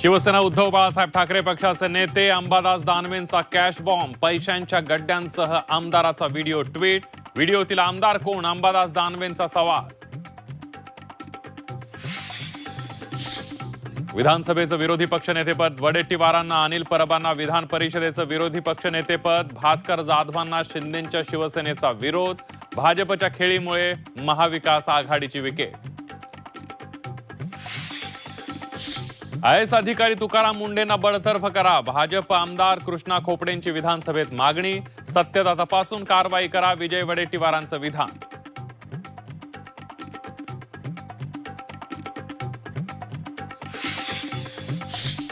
शिवसेना उद्धव बाळासाहेब ठाकरे पक्षाचे नेते Ambadas दानवेंचा cash bomb, पैशांच्या गड्ड्यांसह आमदाराचा व्हिडिओ ट्विट. व्हिडिओतील आमदार कोण? अंबादास दानवेंचा सवाल. विधानसभेचं विरोधी पक्षनेतेपद वडेट्टीवारांना, अनिल परबांना विधान परिषदेचं विरोधी पक्षनेतेपद, भास्कर जाधवांना शिंदेंच्या शिवसेनेचा विरोध, भाजपच्या खेळीमुळे महाविकास आघाडीची विकेट. आयएस अधिकारी तुकाराम मुंढेंना बडतर्फ करा, भाजप आमदार कृष्णा खोपडेंची विधानसभेत मागणी. सत्यता तपासून कारवाई करा, विजय वडेट्टीवारांचं विधान.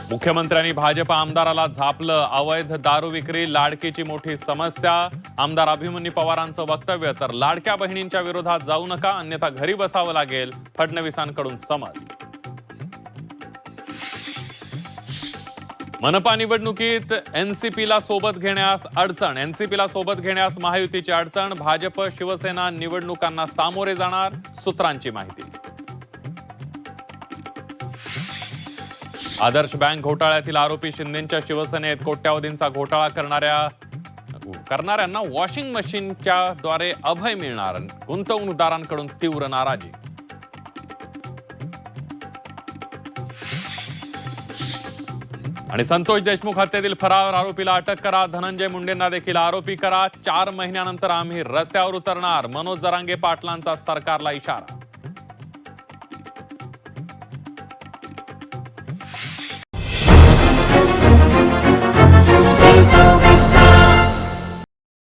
मुख्यमंत्र्यांनी भाजप आमदाराला झापलं, अवैध दारू विक्री लाडकीची मोठी समस्या. आमदार अभिमन्यू पवारांचं वक्तव्य. तर लाडक्या बहिणींच्या विरोधात जाऊ नका, अन्यथा घरी बसावं लागेल, फडणवीसांकडून समज. मनपा निवडणुकीत एनसीपीला सोबत घेण्यास अडचण. एनसीपीला सोबत घेण्यास महायुतीची अडचण. भाजप शिवसेना निवडणुकांना सामोरे जाणार, सूत्रांची माहिती. आदर्श बँक घोटाळ्यातील आरोपी शिंदेंच्या शिवसेनेत. कोट्यावधींचा घोटाळा करणाऱ्यांना वॉशिंग मशीनच्या द्वारे अभय मिळणार, गुंतवणूकदारांकडून तीव्र नाराजी. आणि संतोष देशमुख हत्येतील फरार आरोपीला अटक करा, धनंजय मुंडेंना देखील आरोपी करा. 4 महिन्यानंतर आम्ही रस्त्यावर उतरणार, मनोज जरांगे पाटलांचा सरकारला इशारा.